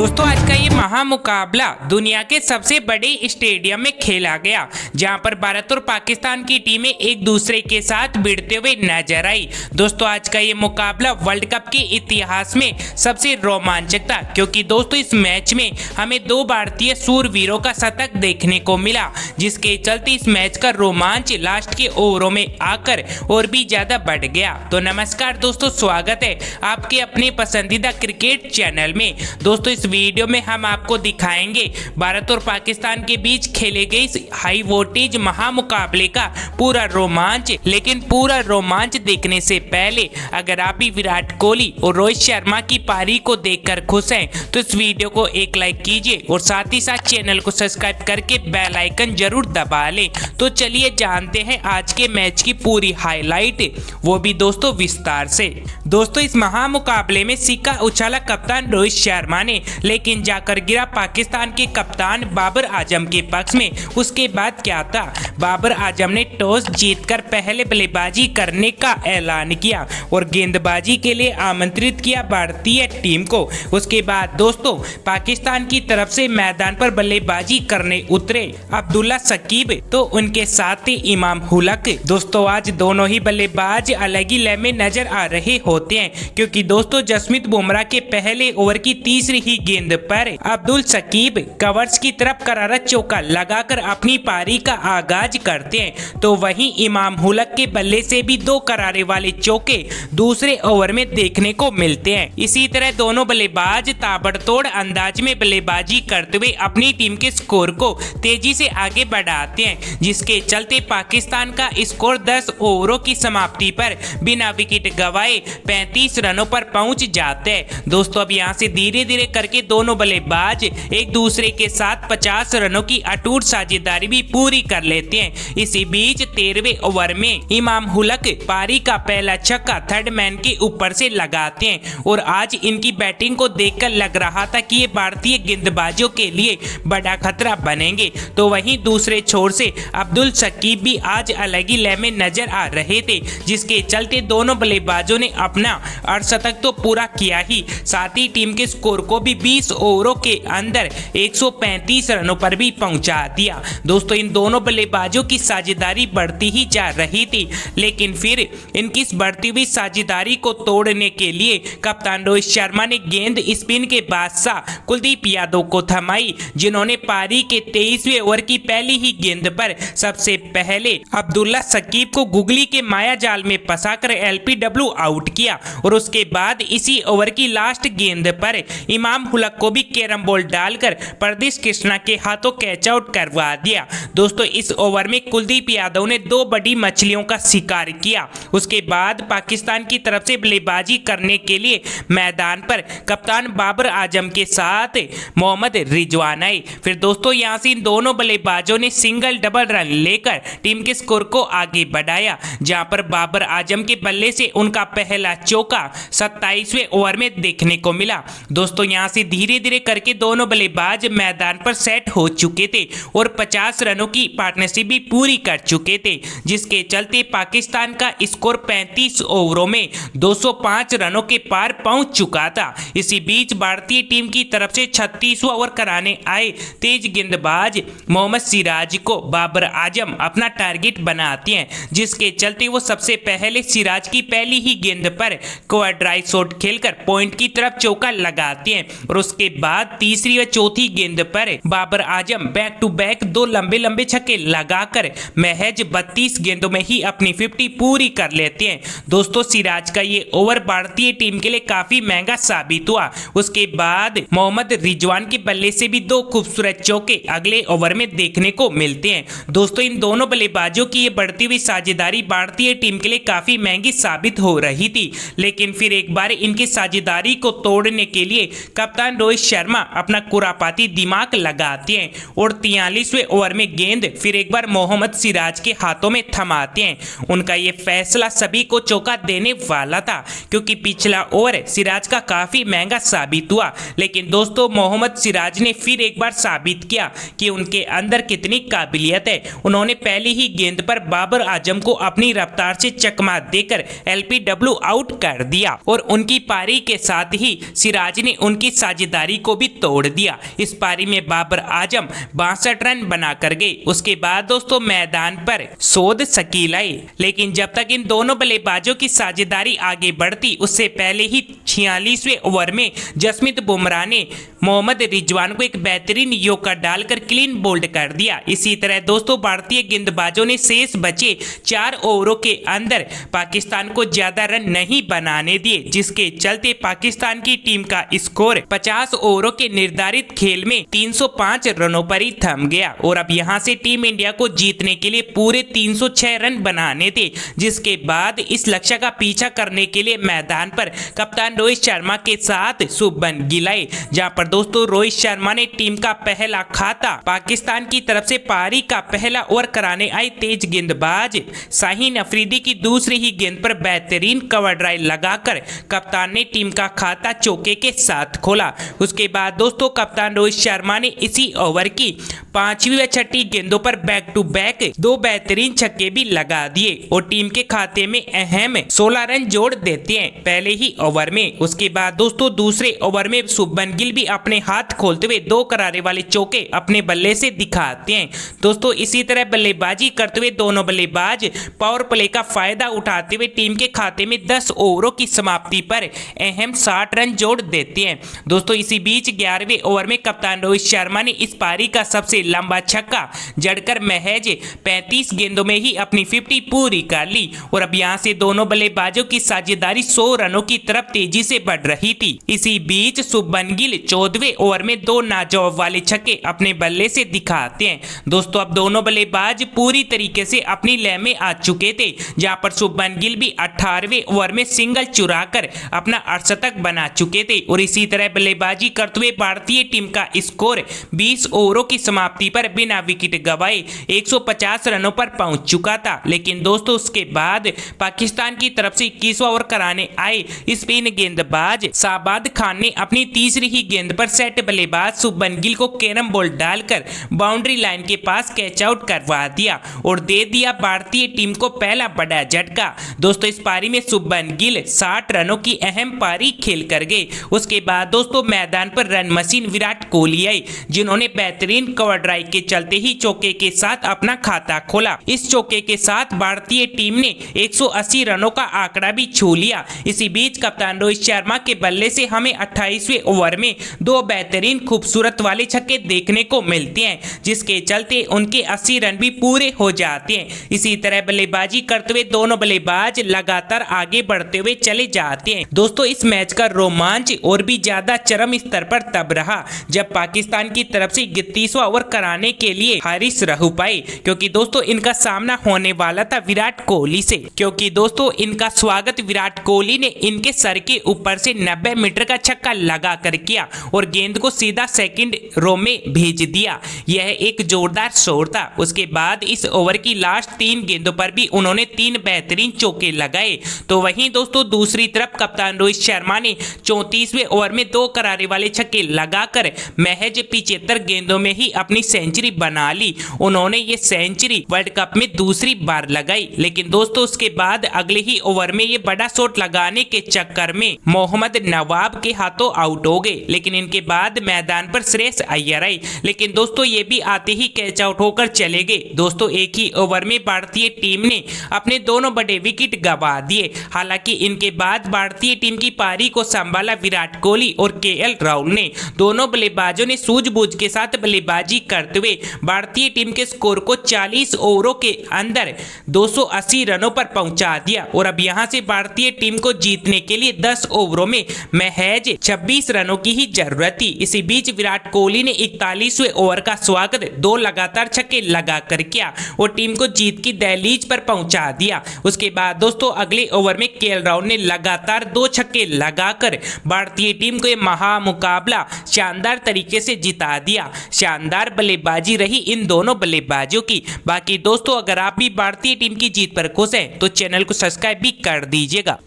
दोस्तों आज का ये महामुकाबला दुनिया के सबसे बड़े स्टेडियम में खेला गया, जहां पर भारत और पाकिस्तान की टीमें एक दूसरे के साथ भिड़ते हुए नजर आई। दोस्तों आज का ये मुकाबला वर्ल्ड कप के इतिहास में सबसे रोमांचक था, क्योंकि दोस्तों इस मैच में हमें दो भारतीय सूरवीरों का शतक देखने को मिला, जिसके चलते इस मैच का रोमांच लास्ट के ओवरों में आकर और भी ज्यादा बढ़ गया। तो नमस्कार दोस्तों, स्वागत है आपके अपने पसंदीदा क्रिकेट चैनल में। दोस्तों इस वीडियो में हम आपको दिखाएंगे भारत और पाकिस्तान के बीच खेले गए इस हाई वोल्टेज महामुकाबले का पूरा रोमांच। लेकिन पूरा रोमांच देखने से पहले अगर आप भी विराट कोहली और रोहित शर्मा की पारी को देखकर खुश हैं तो इस वीडियो को एक लाइक कीजिए और साथ ही साथ चैनल को सब्सक्राइब करके बेल आइकन जरूर दबा लें। तो चलिए जानते हैं आज के मैच की पूरी हाईलाइट, वो भी दोस्तों विस्तार से। दोस्तों इस महामुकाबले में सिक्का उछाला कप्तान रोहित शर्मा ने, लेकिन जाकर गिरा पाकिस्तान के कप्तान बाबर आजम के पक्ष में। उसके बाद क्या था, बाबर आजम ने टॉस जीतकर पहले बल्लेबाजी करने का ऐलान किया और गेंदबाजी के लिए आमंत्रित किया भारतीय टीम को। उसके बाद दोस्तों पाकिस्तान की तरफ से मैदान पर बल्लेबाजी करने उतरे अब्दुल्ला शकीब तो उनके साथ ही इमाम हुलक। दोस्तों आज दोनों ही बल्लेबाज अलग ही लय में नजर आ रहे होते हैं, क्योंकि दोस्तों जसप्रीत बुमराह के पहले ओवर की तीसरी ही गेंद पर अब्दुल शकीब कवर्स की तरफ करारा चौका लगाकर अपनी पारी का आगाज करते हैं, तो वहीं इमाम हुलक के बल्ले से भी दो करारे वाले चौके दूसरे ओवर में देखने को मिलते हैं। इसी तरह दोनों बल्लेबाज ताबड़तोड़ अंदाज में बल्लेबाजी करते हुए अपनी टीम के स्कोर को तेजी से आगे बढ़ाते हैं, जिसके चलते पाकिस्तान का स्कोर 10 ओवरों की समाप्ति पर बिना विकेट गंवाए 35 रनों पर पहुंच जाते हैं। दोस्तों अब यहाँ से धीरे धीरे करके दोनों बल्लेबाज एक दूसरे के साथ 50 रनों की अटूट साझेदारी भी पूरी कर लेते हैं। इसी बीच 13वें ओवर में इमाम हुलक पारी का पहला छक्का थर्ड मैन के ऊपर से लगाते हैं और आज इनकी बैटिंग को देखकर लग रहा था कि ये भारतीय गेंदबाजों के लिए बड़ा खतरा बनेंगे। तो वहीं दूसरे छोर से अब्दुल शकीब भी आज अलग ही लय में नजर आ रहे थे, जिसके चलते दोनों बल्लेबाजों ने अपना अर्धशतक तो पूरा किया ही, साथ ही टीम के स्कोर को भी 20 ओवरों के अंदर 135 रनों पर भी पहुंचा दिया। दोस्तों इन दोनों बल्लेबाजों की साझेदारी बढ़ती ही जा रही थी, लेकिन फिर इनकी इस बढ़ती हुई साझेदारी को तोड़ने के लिए कप्तान रोहित शर्मा ने गेंद स्पिन के बादशाह कुलदीप यादव को थमाई, जिन्होंने पारी के 23वें ओवर की पहली ही गेंद पर सबसे पहले अब्दुल्ला शकीब को गुगली के माया जाल में फंसाकर एलपीडब्ल्यू आउट किया और उसके बाद इसी ओवर की लास्ट गेंद पर इमाम हुलक को भी कैरम बोल डालकर प्रदीश कृष्णा के हाथों कैच आउट करवा दिया। दोस्तों इस ओवर में कुलदीप यादव ने दो बड़ी मछलियों का शिकार किया। उसके बाद पाकिस्तान की तरफ से बल्लेबाजी करने के लिए मैदान पर कप्तान बाबर आजम के साथ मोहम्मद रिजवान आए। फिर दोस्तों यहाँ से इन दोनों बल्लेबाजों ने सिंगल डबल रन लेकर टीम के स्कोर को आगे बढ़ाया, जहां पर बाबर आजम के बल्ले से उनका पहला चौका 27वें ओवर में देखने को मिला। दोस्तों यहाँ से धीरे धीरे करके दोनों बल्लेबाज मैदान पर सेट हो चुके थे और 50 रनों की पार्टनरशिप भी पूरी कर चुके थे, जिसके चलते पाकिस्तान का स्कोर 35 ओवरों में 205 रनों के पार पहुंच चुका था। इसी बीच भारतीय टीम की तरफ से 36वां ओवर कराने आए तेज गेंदबाज मोहम्मद सिराज को बाबर आजम अपना टारगेट बनाते हैं, जिसके चलते वो सबसे पहले सिराज की पहली ही गेंद पर क्वाड्राई शॉट खेलकर पॉइंट की तरफ चौका लगाते हैं और उसके बाद तीसरी व चौथी गेंद पर Babar Azam back to back दो लंबे लंबे छक्के लगाकर महज 32 गेंदों में ही अपनी 50 पूरी कर लेते हैं। दोस्तों सिराज का ये ओवर भारतीय टीम के लिए काफी महंगा साबित हुआ। उसके बाद मोहम्मद रिजवान के बल्ले से भी दो खूबसूरत चौके अगले ओवर में देखने को मिलते हैं। दोस्तों इन दोनों बल्लेबाजों की ये बढ़ती हुई साझेदारी भारतीय टीम के लिए काफी महंगी साबित हो रही थी, लेकिन फिर एक बार इनकी साझेदारी को तोड़ने के लिए कप्तान रोहित शर्मा अपना कुरापाती दिमाग लगाते हैं और 43वें ओवर में गेंद फिर एक बार मोहम्मद सिराज के हाथों में थमाते हैं। उनका ये फैसला फैसला सभी को चौंका देने वाला था, क्योंकि पिछला ओवर सिराज का काफी महंगा साबित हुआ। लेकिन दोस्तों मोहम्मद सिराज ने फिर एक बार साबित किया कि उनके अंदर कितनी काबिलियत है। उन्होंने पहली ही गेंद पर बाबर आजम को अपनी रफ्तार से चकमा देकर एलपीडब्ल्यू आउट कर दिया और उनकी पारी के साथ ही सिराज ने उनकी साझेदारी को भी तोड़ दिया। इस पारी में बाबर आजम 62 रन बनाकर गए। उसके बाद दोस्तों मैदान पर सोद शकील आए, लेकिन जब तक इन दोनों बल्लेबाजों की साझेदारी आगे बढ़ती उससे पहले ही 46वें ओवर में जसप्रीत बुमराह ने मोहम्मद रिजवान को एक बेहतरीन यॉर्कर डालकर क्लीन बोल्ड कर दिया। इसी तरह दोस्तों भारतीय गेंदबाजों ने शेष बचे 4 ओवरों के अंदर पाकिस्तान को ज्यादा रन नहीं बनाने दिए, जिसके चलते पाकिस्तान की टीम का स्कोर 50 ओवरों के निर्धारित खेल में 305 रनों पर ही थम गया और अब यहां से टीम इंडिया को जीतने के लिए पूरे 306 रन बनाने थे। जिसके बाद इस लक्ष्य का पीछा करने के लिए मैदान पर कप्तान रोहित शर्मा के साथ शुभमन गिल आए, जहां पर दोस्तों रोहित शर्मा ने टीम का पहला खाता पाकिस्तान की तरफ से पारी का पहला ओवर कराने आए तेज गेंदबाज शाहीन अफरीदी की दूसरी ही गेंद पर बेहतरीन कवर ड्राइव लगाकर कप्तान ने टीम का खाता चौके के साथ खोला। उसके बाद दोस्तों कप्तान रोहित शर्मा ने इसी ओवर की 5वीं व 6ठी गेंदों पर बैक टू बैक 2 बेहतरीन छक्के भी लगा दिए और टीम के खाते में अहम 16 रन जोड़ देते हैं पहले ही ओवर में। उसके बाद दोस्तों दूसरे ओवर में शुभमन गिल भी अपने हाथ खोलते हुए 2 करारे वाले चौके अपने बल्ले से दिखाते हैं। दोस्तों इसी तरह बल्लेबाजी करते हुए दोनों बल्लेबाज पावर प्ले का फायदा उठाते हुए टीम के खाते में 10 ओवरों की समाप्ति पर अहम 60 रन जोड़ देते हैं। दोस्तों इसी बीच 11वें ओवर में कप्तान रोहित शर्मा ने इस पारी का सबसे लंबा छक्का जड़कर महज 35 गेंदों में ही अपनी 50 पूरी कर ली और अब यहां से दोनों बल्लेबाजों की साझेदारी 100 रनों की तरफ तेजी से बढ़ रही थी। इसी बीच शुभमन गिल 14वें ओवर में 2 नाजवाब वाले छक्के अपने बल्ले से दिखाते हैं। दोस्तों अब दोनों बल्लेबाज पूरी तरीके से अपनी लय में आ चुके थे, जहां पर शुभमन गिल भी 18वें ओवर में सिंगल चुराकर अपना अर्धशतक बना चुके थे और इसी तरह बल्लेबाजी करते हुए भारतीय टीम का स्कोर 20 ओवरों की समाप्ति पर बिना विकेट गंवाए 150 रनों पर पहुंच चुका था। लेकिन दोस्तों उसके बाद पाकिस्तान की तरफ से 21वां ओवर कराने आए स्पिन गेंदबाज शाहबाद खान ने अपनी तीसरी ही गेंद पर सेट बल्लेबाज शुभमन गिल को कैरम बोल्ट डालकर बाउंड्री लाइन के पास कैच आउट करवा दिया और दे दिया भारतीय टीम को पहला बड़ा झटका। दोस्तों इस पारी में शुभमन गिल 60 रनों की अहम पारी खेल कर गए। उसके बाद दोस्तों मैदान पर रन मशीन विराट कोहली आई, जिन्होंने बेहतरीन कवर ड्राइव के चलते ही चौके के साथ अपना खाता खोला। इस चौके के साथ भारतीय टीम ने 180 रनों का आंकड़ा भी छू लिया। इसी बीच कप्तान रोहित शर्मा के बल्ले से हमें 28वें ओवर में 2 बेहतरीन खूबसूरत वाले छक्के देखने को मिलते हैं, जिसके चलते उनके 80 रन भी पूरे हो जाते हैं। इसी तरह बल्लेबाजी करते हुए दोनों बल्लेबाज लगातार आगे बढ़ते हुए चले जाते हैं। दोस्तों इस मैच का रोमांच और भी ज्यादा चरम स्तर पर तब रहा जब पाकिस्तान की तरफ से 31वां ओवर कराने के लिए हारिस रहूफ आए, क्योंकि दोस्तों इनका सामना होने वाला था विराट कोहली से, क्योंकि दोस्तों इनका स्वागत विराट कोहली ने इनके सर के ऊपर से 90 मीटर का छक्का लगा कर किया और गेंद को सीधा सेकंड रो में भेज दिया। यह एक जोरदार शॉट था। उसके बाद इस ओवर की लास्ट 3 गेंदों पर भी उन्होंने 3 बेहतरीन चौके लगाए। तो वहीं दोस्तों दूसरी तरफ कप्तान रोहित शर्मा ने 34वें ओवर में 2 करारे वाले छक्के लगाकर महज 75 गेंदों में ही अपनी सेंचुरी बना ली। उन्होंने ये सेंचुरी वर्ल्ड कप में दूसरी बार लगाई, लेकिन दोस्तों उसके बाद अगले ही ओवर में ये बड़ा शॉट लगाने के चक्कर में मोहम्मद नवाब के हाथों आउट हो गए। लेकिन इनके बाद मैदान पर श्रेयस अय्यर आई, लेकिन दोस्तों ये भी आते ही कैच आउट होकर चले गए। दोस्तों एक ही ओवर में भारतीय टीम ने अपने दोनों बड़े विकेट गंवा दिए। हालांकि इनके बाद भारतीय टीम की पारी को संभाला विराट कोहली और केएल राहुल ने। दोनों बल्लेबाजों ने सूझबूझ के साथ बल्लेबाजी करते हुए भारतीय टीम के स्कोर को 40 ओवरों के अंदर 280 रनों पर पहुंचा दिया और अब यहां से भारतीय टीम को जीतने के लिए 10 ओवरों में महज 26 रनों की ही जरूरत थी। इसी बीच विराट कोहली ने 41वें ओवर का स्वागत 2 लगातार छक्के लगाकर किया और टीम को जीत की दहलीज पर पहुंचा दिया। उसके बाद दोस्तों अगले ओवर में केएल राहुल ने लगातार 2 छक्के लगाकर भारतीय टीम को यह महामुकाबला शानदार तरीके से जिता दिया। शानदार बल्लेबाजी रही इन दोनों बल्लेबाजों की। बाकी दोस्तों अगर आप भी भारतीय टीम की जीत पर खुश हैं तो चैनल को सब्सक्राइब भी कर दीजिएगा।